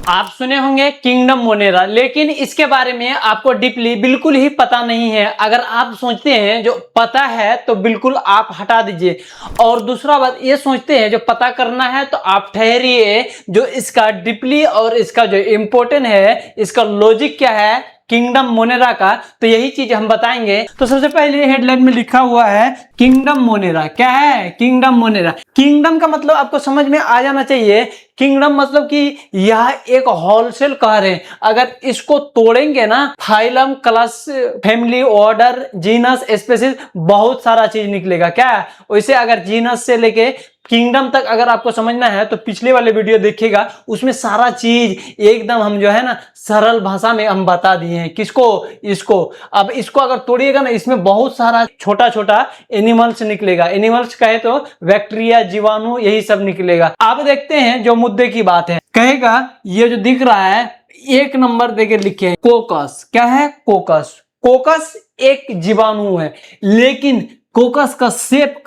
आप सुने होंगे किंगडम मोनेरा, लेकिन इसके बारे में आपको डीपली बिल्कुल ही पता नहीं है। अगर आप सोचते हैं जो पता है तो बिल्कुल आप हटा दीजिए, और दूसरा बात ये सोचते हैं जो पता करना है तो आप ठहरिए। जो इसका डीपली और इसका जो इम्पोर्टेंट है, इसका लॉजिक क्या है किंगडम मोनेरा का, तो यही चीज हम बताएंगे। तो सबसे पहले हेडलाइन में लिखा हुआ है किंगडम मोनेरा। क्या है किंगडम मोनेरा? किंगडम का मतलब आपको समझ में आ जाना चाहिए। किंगडम मतलब कि यह एक होलसेल कार है। अगर इसको तोड़ेंगे ना, phylum, class, family, order, genus, species, बहुत सारा चीज निकलेगा। क्या है वैसे अगर जीनस से लेके किंगडम तक अगर आपको समझना है तो पिछले वाले वीडियो देखिएगा, उसमें सारा चीज एकदम हम जो है ना सरल भाषा में हम बता दिए हैं। किसको? इसको। अब इसको अगर तोड़िएगा ना, इसमें बहुत सारा छोटा छोटा एनिमल्स निकलेगा। एनिमल्स कहे तो बैक्टीरिया, जीवाणु, यही सब निकलेगा। अब देखते हैं जो मुद्दे की बात है। कहेगा ये जो दिख रहा है एक नंबर देके लिखे हैं कोकस। क्या है? कोकस। कोकस एक जीवाणु है, लेकिन कोकस का शेप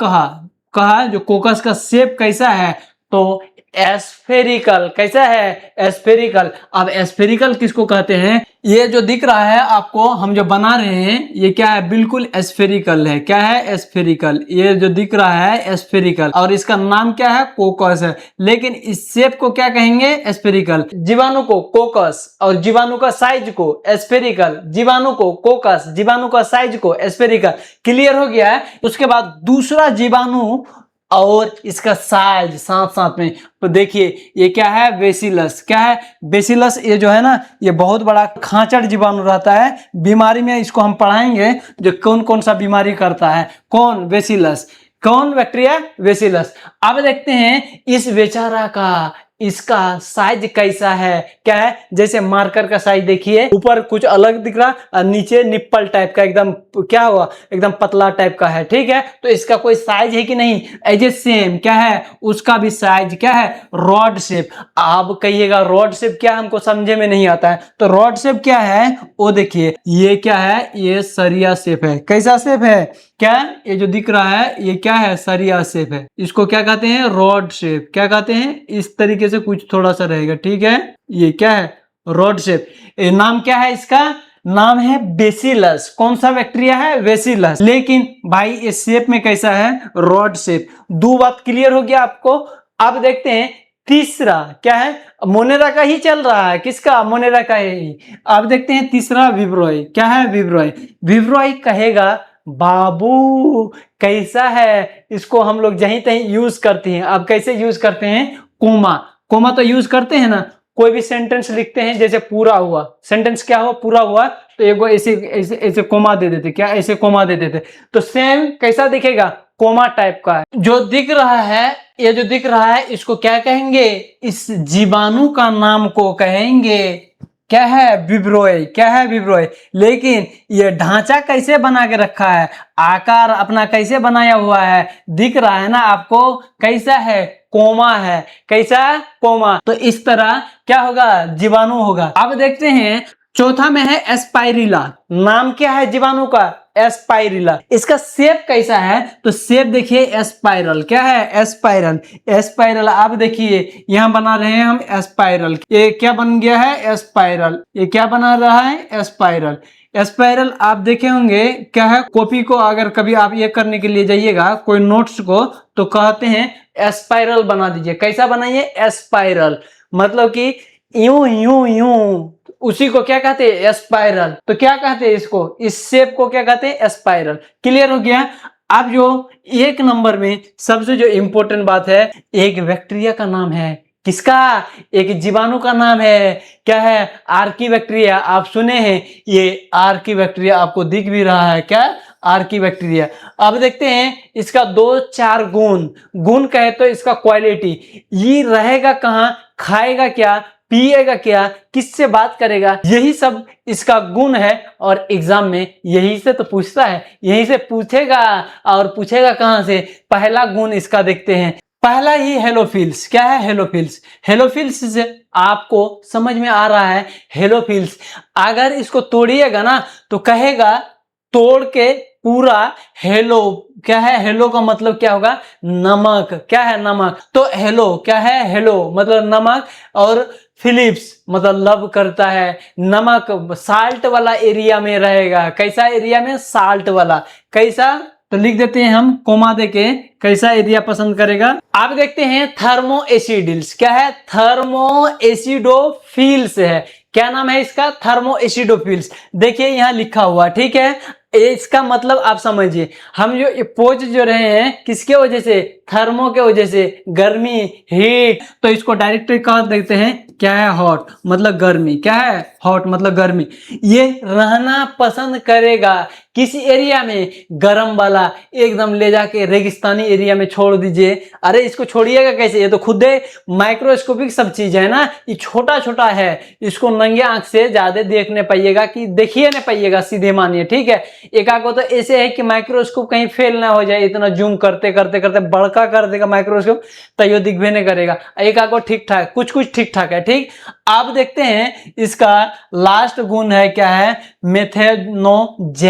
कहा जो कोकस का शेप कैसा है तो एस्फेरिकल। कैसा है? एस्फेरिकल। अब एस्फेरिकल किसको कहते हैं? ये जो दिख रहा है आपको, हम जो बना रहे हैं ये क्या है? बिल्कुल एस्फेरिकल है। क्या है? एस्फेरिकल। ये जो दिख रहा है एस्फेरिकल, और इसका नाम क्या है? कोकस है। लेकिन इस शेप को क्या कहेंगे? एस्फेरिकल। जीवाणु को कोकस और जीवाणु का साइज को एस्फेरिकल। जीवाणु को कोकस, जीवाणु का साइज को एस्फेरिकल। क्लियर हो गया है? उसके बाद दूसरा जीवाणु और इसका साइज साथ साथ में तो देखिए ये क्या है? बेसिलस। क्या है? बेसिलस। ये जो है ना ये बहुत बड़ा खांचड़ जीवाणु रहता है। बीमारी में इसको हम पढ़ाएंगे जो कौन कौन सा बीमारी करता है। कौन? बेसिलस। कौन? Bacteria bacillus. अब देखते हैं इस बेचारा का इसका साइज कैसा है। क्या है? जैसे मार्कर का साइज देखिए, ऊपर कुछ अलग दिख रहा और नीचे निप्पल टाइप का एकदम क्या हुआ? एकदम पतला टाइप का है। ठीक है, तो इसका कोई साइज है कि नहीं? एजे सेम। क्या है? उसका भी साइज क्या है? Rod shape. आप कहिएगा रॉड शेप क्या? हमको समझे में नहीं आता है। तो रॉड शेप क्या है वो देखिए, ये क्या है? ये सरिया शेप है। कैसा शेप है? क्या? ये जो दिख रहा है ये क्या है? सरिया शेप है। इसको क्या कहते हैं? Rod shape. क्या कहते हैं? इस तरीके से कुछ थोड़ा सा रहेगा। ठीक है, ये क्या है? Rod shape. नाम क्या है इसका? नाम है बेसिलस। कौन सा बैक्टीरिया है? बेसिलस। लेकिन भाई इस शेप में कैसा है? Rod shape. दो बात क्लियर हो गया आपको। अब देखते हैं तीसरा क्या है? मोनेरा का ही चल रहा है। किसका? मोनेरा का ही। अब देखते हैं तीसरा विब्रोई। क्या है? विब्रोई। विब्रोई कहेगा बाबू कैसा है? इसको हम लोग जहीं तहीं यूज करते हैं। अब कैसे यूज करते हैं? कोमा। कोमा तो यूज करते हैं ना, कोई भी सेंटेंस लिखते हैं जैसे पूरा हुआ सेंटेंस, क्या हुआ? पूरा हुआ, तो एगो ऐसे ऐसे ऐसे कोमा दे देते। क्या? ऐसे कोमा दे देते। तो सेम कैसा दिखेगा? कोमा टाइप का है। जो दिख रहा है, ये जो दिख रहा है इसको क्या कहेंगे? इस जीवाणु का नाम को कहेंगे क्या है? विब्रोई। क्या है? विब्रोई। लेकिन ये ढांचा कैसे बना के रखा है? आकार अपना कैसे बनाया हुआ है? दिख रहा है ना आपको? कैसा है? कोमा है। कैसा? कोमा। तो इस तरह क्या होगा? जीवाणु होगा। अब देखते हैं चौथा में है एस्पाइरिला। नाम क्या है जीवाणु का? एस्पाइरिला। इसका शेप कैसा है? तो शेप देखिए एस्पाइरल। क्या है? एस्पाइरल। एस्पाइरल। आप देखिए यहां बना रहे हैं हम एस्पाइरल। ये क्या बन गया है? एस्पाइरल। ये क्या बना रहा है? एस्पाइरल। एस्पाइरल आप देखे होंगे क्या है? कॉपी को अगर कभी आप ये करने के लिए जाइएगा कोई नोट्स को, तो कहते हैं एस्पाइरल बना दीजिए। कैसा बनाइए? एस्पाइरल। मतलब कि यूं यूं यूं, उसी को क्या कहते हैं? एस्पाइरल। तो क्या कहते हैं इसको? इस शेप को क्या कहते हैं? एस्पाइरल। क्लियर हो गया? अब जो एक नंबर में सबसे जो इंपॉर्टेंट बात है, एक बैक्टीरिया का नाम है। किसका? एक जीवाणु का नाम है। क्या है? Archie bacteria. आप सुने हैं ये आर्की बैक्टीरिया, आपको दिख भी रहा है। क्या? Archie bacteria. अब देखते हैं इसका दो चार गुण। गुण कहे तो इसका क्वालिटी, ये रहेगा कहाँ, खाएगा क्या, पिएगा क्या, किससे बात करेगा, यही सब इसका गुण है। और एग्जाम में यही से तो पूछता है, यही से पूछेगा। और पूछेगा कहां से? पहला गुण इसका देखते हैं। पहला ही हेलोफिल्स। क्या है? हेलोफिल्स। हेलोफिल्स से आपको समझ में आ रहा है हेलोफिल्स। अगर इसको तोड़िएगा ना तो कहेगा तोड़ के पूरा हेलो। क्या है? हेलो का मतलब क्या होगा? नमक। क्या है? नमक। तो हेलो क्या है? हेलो मतलब नमक। और फिलिप्स मतलब लव करता है। नमक साल्ट वाला एरिया में रहेगा। कैसा एरिया में? साल्ट वाला। कैसा? तो लिख देते हैं हम कोमा देके, कैसा एरिया पसंद करेगा। आप देखते हैं थर्मो एसिडिल्स। क्या है? थर्मो एसिडोफिल्स है। क्या नाम है इसका? Thermo acidophils. देखिए यहाँ लिखा हुआ, ठीक है। इसका मतलब आप समझिए, हम जो पोज जो रहे हैं किसके वजह से? थर्मो के वजह से, गर्मी, हीट। तो इसको डायरेक्ट कह देते हैं क्या है? हॉट मतलब गर्मी। क्या है? हॉट मतलब गर्मी। ये रहना पसंद करेगा किस एरिया में? गर्म वाला। एकदम ले जाके रेगिस्तानी एरिया में छोड़ दीजिए। अरे इसको छोड़िएगा कैसे? ये तो खुद माइक्रोस्कोपिक सब चीज है ना, ये छोटा छोटा है। इसको नंगे आंख से ज्यादा देख नहीं पाइएगा, कि देखिए नहीं पाइएगा, सीधे मानिए, ठीक है। एक आगो तो ऐसे है कि माइक्रोस्कोप कहीं फेल ना हो जाए, इतना जूम करते करते करते बड़का कर देगा माइक्रोस्कोप, तैयो दिखबे नहीं करेगा। एक आगो ठीक ठाक, कुछ कुछ ठीक ठाक है, ठीक। आप देखते हैं इसका लास्ट गुण है, क्या है? मेथेनोजेंस।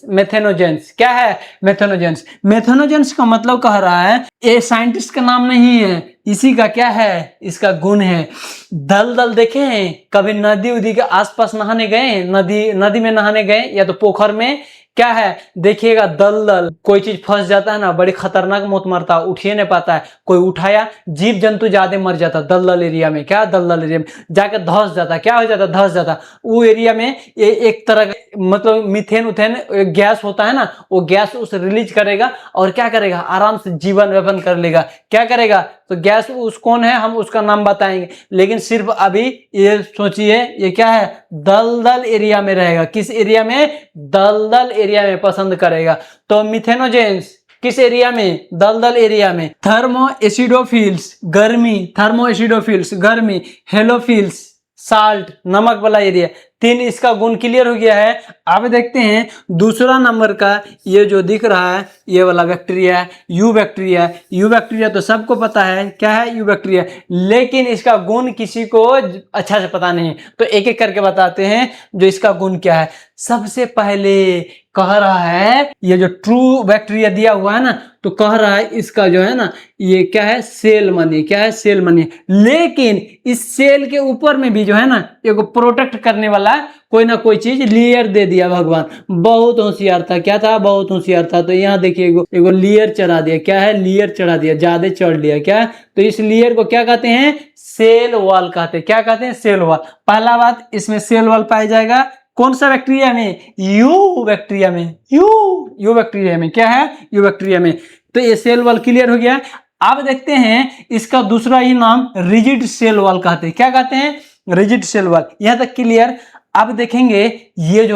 मेथेनोजेंस क्या है? मेथेनोजेंस। मेथेनोजेंस का मतलब कह रहा है, ये साइंटिस्ट का नाम नहीं है, इसी का क्या है? इसका गुण है। दलदल देखे हैं कभी? नदी उदी के आसपास नहाने गए? नदी में नहाने गए या तो पोखर में? क्या है? देखिएगा दलदल, कोई चीज फंस जाता है ना, बड़ी खतरनाक मौत मरता, उठिए नहीं पाता है। कोई उठाया, जीव जंतु ज्यादा मर जाता दलदल एरिया में। क्या? दलदल एरिया में जाकर धंस जाता। क्या हो जाता? धंस जाता। वो एरिया में ये एक तरह का मतलब मीथेन उथेन गैस होता है ना, वो गैस उस रिलीज करेगा और क्या करेगा? आराम से जीवन यापन कर लेगा। क्या करेगा? तो गैस उस कौन है, हम उसका नाम बताएंगे, लेकिन सिर्फ अभी ये सोचिए ये क्या है? दलदल एरिया में रहेगा। किस एरिया में? दलदल एरिया में पसंद करेगा। तो मिथेनोजेंस किस एरिया में? दलदल एरिया में। थर्मो एसिडोफिल्स गर्मी, थर्मो एसिडोफिल्स गर्मी, हेलोफिल्स साल्ट नमक वाला एरिया। 3 इसका गुण क्लियर हो गया है। अब देखते हैं दूसरा नंबर का, ये जो दिख रहा है ये वाला बैक्टीरिया है, यू बैक्टीरिया। यू बैक्टीरिया तो सबको पता है, क्या है? You bacteria. लेकिन इसका गुण किसी को अच्छा से पता नहीं, तो एक एक करके बताते हैं जो इसका गुण क्या है। सबसे पहले कह रहा है, ये जो ट्रू बैक्टीरिया दिया हुआ है ना, तो कह रहा है इसका जो है ना, ये क्या है? Cell money. क्या है? Cell money. लेकिन इस सेल के ऊपर में भी जो है ना, एक प्रोटेक्ट करने वाला कोई ना कोई चीज लेयर दे दिया भगवान। बहुत होशियार था। क्या था? बहुत होशियार था। तो यहाँ देखिए एगो लेयर चढ़ा दिया। क्या है? लेयर चढ़ा दिया, ज्यादा चढ़ लिया। क्या? तो इस लेयर को क्या कहते हैं? सेल वॉल कहते हैं। क्या कहते हैं? Cell wall. पहला बात, इसमें सेल वॉल पाया जाएगा कौन सा बैक्टीरिया में? यू बैक्टीरिया में। यू बैक्टीरिया में। क्या है? यू बैक्टीरिया में। तो ये सेल वॉल क्लियर हो गया। अब देखते हैं इसका दूसरा ही नाम रिजिड सेल वॉल कहते हैं। क्या कहते हैं? Rigid cell wall. यहां तक क्लियर। अब देखेंगे ये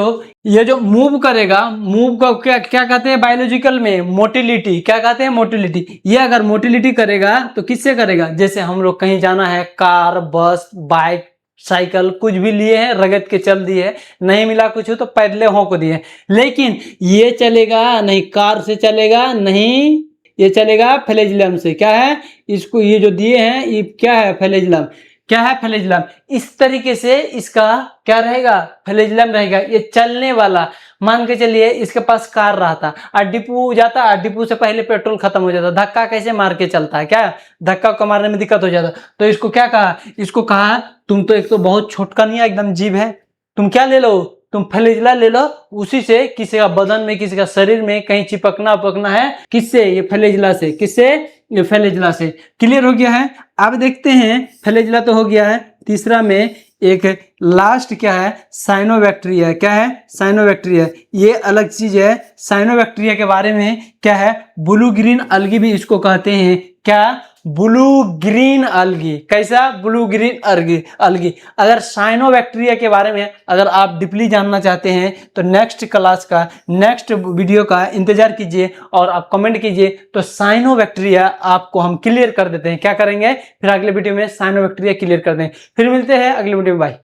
जो मूव करेगा, मूव को क्या क्या कहते हैं बायोलॉजिकल में? मोटिलिटी। क्या कहते हैं? मोटिलिटी। ये अगर मोटिलिटी करेगा तो किससे करेगा? जैसे हम लोग कहीं जाना है, कार, बस, बाइक, साइकिल कुछ भी लिए हैं, रगत के चल दिए, नहीं मिला कुछ हो तो पैदले होंक दिए। लेकिन ये चलेगा नहीं, कार से चलेगा नहीं, ये चलेगा फ्लैजिलम से। क्या है? इसको ये जो दिए हैं ये क्या है? फ्लैजिलम। क्या है? फ्लैजिलम। इस तरीके से इसका क्या रहेगा? फ्लैजिलम रहेगा। ये चलने वाला, मान के चलिए इसके पास कार रहा था और डिपो जाता, और डिपो से पहले पेट्रोल खत्म हो जाता, धक्का कैसे मार के चलता है? क्या? धक्का को मारने में दिक्कत हो जाता। तो इसको क्या कहा? इसको कहा तुम तो एक तो बहुत छोटका नहीं एकदम जीव है, तुम क्या ले लो? तुम फ्लैजिला ले लो। उसी से किसी का बदन में, किसी का शरीर में कहीं चिपकना उपकना है, किससे? ये फ्लैजिला से। किससे? ये फ्लैजिला से। क्लियर हो गया है। अब देखते हैं, फ्लैजिला तो हो गया है। तीसरा में एक लास्ट क्या है? साइनोबैक्टीरिया। क्या है? साइनोबैक्टीरिया। ये अलग चीज है। साइनोबैक्टीरिया के बारे में क्या है? ब्लू ग्रीन अलगी भी इसको कहते हैं। क्या? Blue green algae. कैसा? Blue green algae. अगर साइनोबैक्टीरिया के बारे में अगर आप डीपली जानना चाहते हैं तो नेक्स्ट क्लास का, नेक्स्ट वीडियो का इंतजार कीजिए और आप कमेंट कीजिए, तो साइनोबैक्टीरिया आपको हम क्लियर कर देते हैं। क्या करेंगे? फिर अगले वीडियो में साइनोबैक्टीरिया क्लियर कर दें। फिर मिलते हैं अगले वीडियो में। बाय।